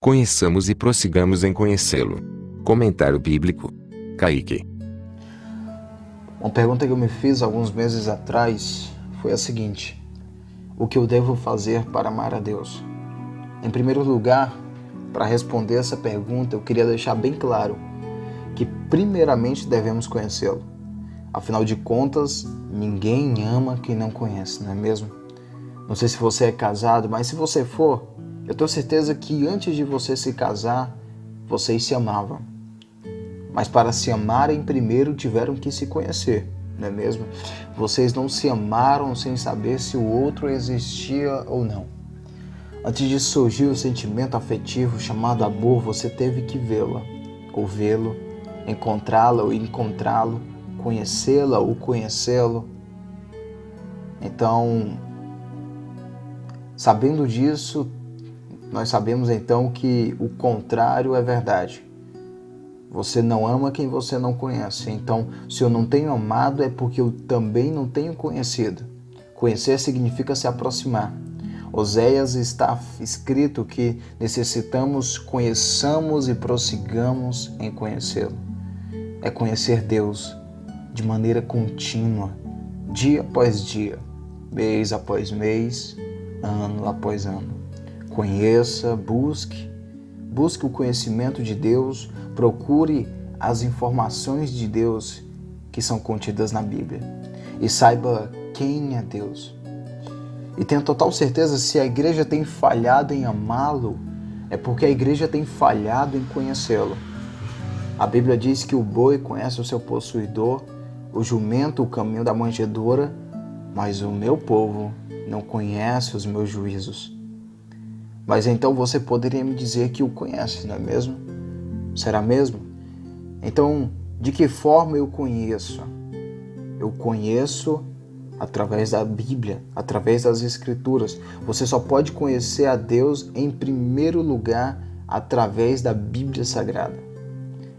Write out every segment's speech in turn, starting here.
Conheçamos e prossigamos em conhecê-lo. Comentário bíblico. Kaique. Uma pergunta que eu me fiz alguns meses atrás foi a seguinte: o que eu devo fazer para amar a Deus? Em primeiro lugar, para responder essa pergunta, eu queria deixar bem claro que primeiramente devemos conhecê-lo. Afinal de contas, ninguém ama quem não conhece, não é mesmo? Não sei se você é casado, mas se você for, eu tenho certeza que antes de você se casar, vocês se amavam. Mas para se amarem primeiro tiveram que se conhecer, não é mesmo? Vocês não se amaram sem saber se o outro existia ou não. Antes de surgir o sentimento afetivo chamado amor, você teve que vê-la, ou vê-lo, encontrá-la ou encontrá-lo, conhecê-la ou conhecê-lo. Então, sabendo disso, nós sabemos então que o contrário é verdade. Você não ama quem você não conhece. Então, se eu não tenho amado, é porque eu também não tenho conhecido. Conhecer significa se aproximar. Oséias está escrito que necessitamos, conheçamos e prossigamos em conhecê-lo. É conhecer Deus de maneira contínua, dia após dia, mês após mês, ano após ano. Conheça, busque o conhecimento de Deus, procure as informações de Deus que são contidas na Bíblia e saiba quem é Deus. E tenha total certeza, se a igreja tem falhado em amá-lo, é porque a igreja tem falhado em conhecê-lo. A Bíblia diz que o boi conhece o seu possuidor, o jumento o caminho da manjedoura, mas o meu povo não conhece os meus juízos. Mas então você poderia me dizer que o conhece, não é mesmo? Será mesmo? Então, de que forma eu conheço? Eu conheço através da Bíblia, através das Escrituras. Você só pode conhecer a Deus em primeiro lugar através da Bíblia Sagrada.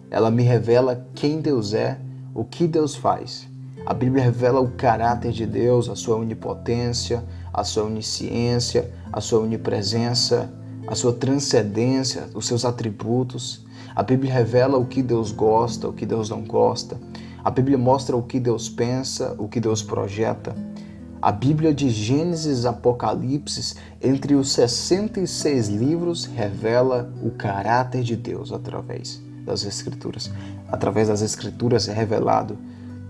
Ela me revela quem Deus é, o que Deus faz. A Bíblia revela o caráter de Deus, a sua onipotência, a sua onisciência, a sua onipresença, a sua transcendência, os seus atributos. A Bíblia revela o que Deus gosta, o que Deus não gosta. A Bíblia mostra o que Deus pensa, o que Deus projeta. A Bíblia de Gênesis e Apocalipse, entre os 66 livros, revela o caráter de Deus através das Escrituras. Através das Escrituras é revelado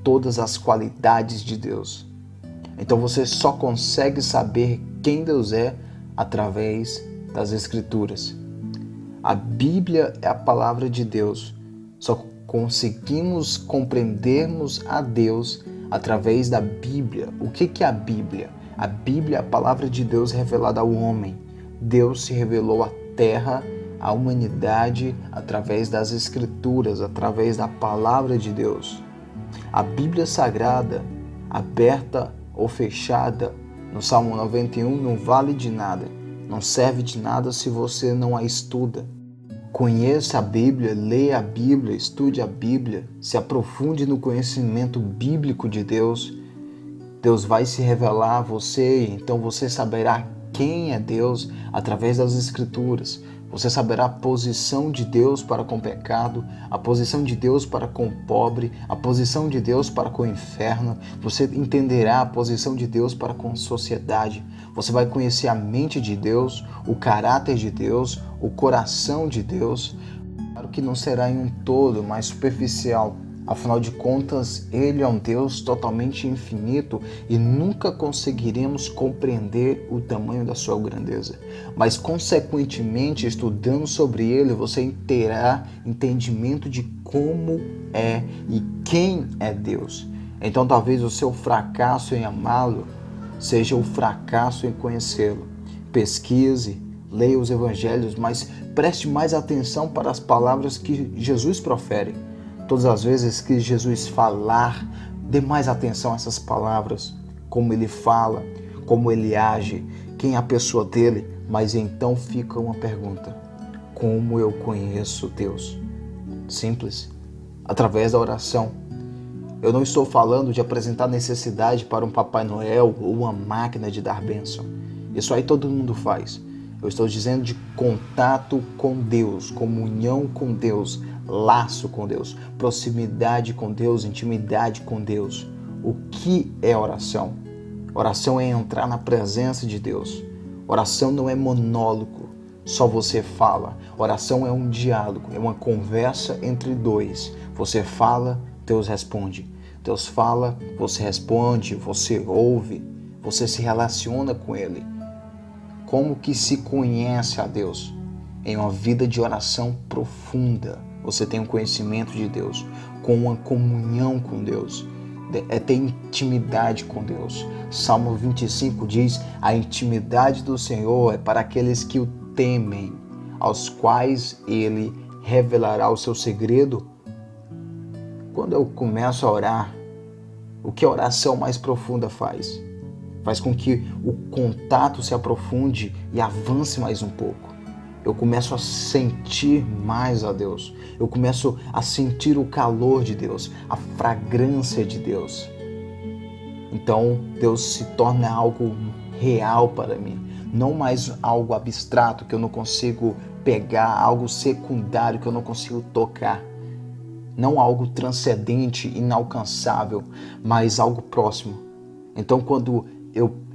todas as qualidades de Deus. Então você só consegue saber quem Deus é através das Escrituras. A Bíblia é a palavra de Deus. Só conseguimos compreendermos a Deus através da Bíblia. O que é a Bíblia? A Bíblia é a palavra de Deus revelada ao homem. Deus se revelou à terra, à humanidade, através das Escrituras, através da palavra de Deus. A Bíblia Sagrada, aberta ou fechada, no Salmo 91, não vale de nada, não serve de nada se você não a estuda. Conheça a Bíblia, leia a Bíblia, estude a Bíblia, se aprofunde no conhecimento bíblico de Deus. Deus vai se revelar a você, então você saberá quem é Deus através das Escrituras. Você saberá a posição de Deus para com o pecado, a posição de Deus para com o pobre, a posição de Deus para com o inferno. Você entenderá a posição de Deus para com a sociedade. Você vai conhecer a mente de Deus, o caráter de Deus, o coração de Deus. Claro que não será em um todo, mas superficial. Afinal de contas, Ele é um Deus totalmente infinito e nunca conseguiremos compreender o tamanho da sua grandeza. Mas, consequentemente, estudando sobre Ele, você terá entendimento de como é e quem é Deus. Então, talvez o seu fracasso em amá-lo seja o fracasso em conhecê-lo. Pesquise, leia os evangelhos, mas preste mais atenção para as palavras que Jesus profere. Todas as vezes que Jesus falar, dê mais atenção a essas palavras, como ele fala, como ele age, quem é a pessoa dele. Mas então fica uma pergunta: como eu conheço Deus? Simples, através da oração. Eu não estou falando de apresentar necessidade para um Papai Noel ou uma máquina de dar bênção. Isso aí todo mundo faz. Eu estou dizendo de contato com Deus, comunhão com Deus, laço com Deus, proximidade com Deus, intimidade com Deus. O que é oração? Oração é entrar na presença de Deus. Oração não é monólogo, só você fala. Oração é um diálogo, é uma conversa entre dois. Você fala, Deus responde. Deus fala, você responde, você ouve, você se relaciona com Ele. Como que se conhece a Deus? Em uma vida de oração profunda. Você tem um conhecimento de Deus, com uma comunhão com Deus. É ter intimidade com Deus. Salmo 25 diz: a intimidade do Senhor é para aqueles que o temem, aos quais Ele revelará o seu segredo. Quando eu começo a orar, o que a oração mais profunda faz? Faz com que o contato se aprofunde e avance mais um pouco. Eu começo a sentir mais a Deus. Eu começo a sentir o calor de Deus, a fragrância de Deus. Então, Deus se torna algo real para mim. Não mais algo abstrato que eu não consigo pegar, algo secundário que eu não consigo tocar. Não algo transcendente, inalcançável, mas algo próximo. Então, quando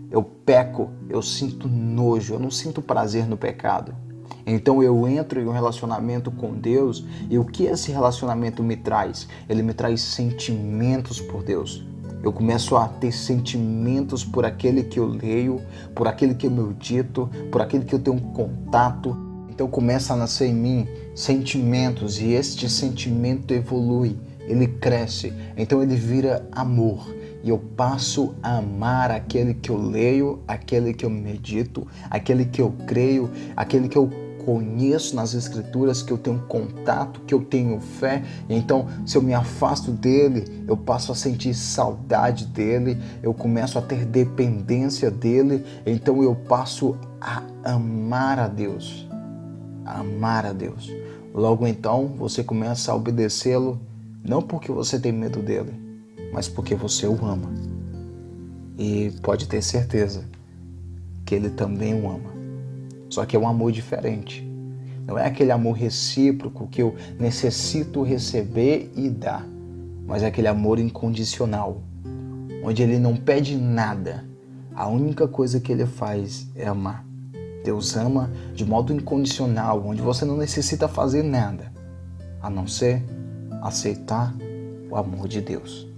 eu peco, eu sinto nojo, eu não sinto prazer no pecado. Então eu entro em um relacionamento com Deus e o que esse relacionamento me traz? Ele me traz sentimentos por Deus. Eu começo a ter sentimentos por aquele que eu leio, por aquele que eu medito, por aquele que eu tenho um contato. Então começa a nascer em mim sentimentos e este sentimento evolui, ele cresce, então ele vira amor. E eu passo a amar aquele que eu leio, aquele que eu medito, aquele que eu creio, aquele que eu conheço nas Escrituras, que eu tenho contato, que eu tenho fé. Então, se eu me afasto dele, eu passo a sentir saudade dele, eu começo a ter dependência dele, então eu passo a amar a Deus. A amar a Deus. Logo então, você começa a obedecê-lo, não porque você tem medo dele, mas porque você o ama. E pode ter certeza que ele também o ama. Só que é um amor diferente. Não é aquele amor recíproco que eu necessito receber e dar, mas é aquele amor incondicional, onde ele não pede nada. A única coisa que ele faz é amar. Deus ama de modo incondicional, onde você não necessita fazer nada, a não ser aceitar o amor de Deus.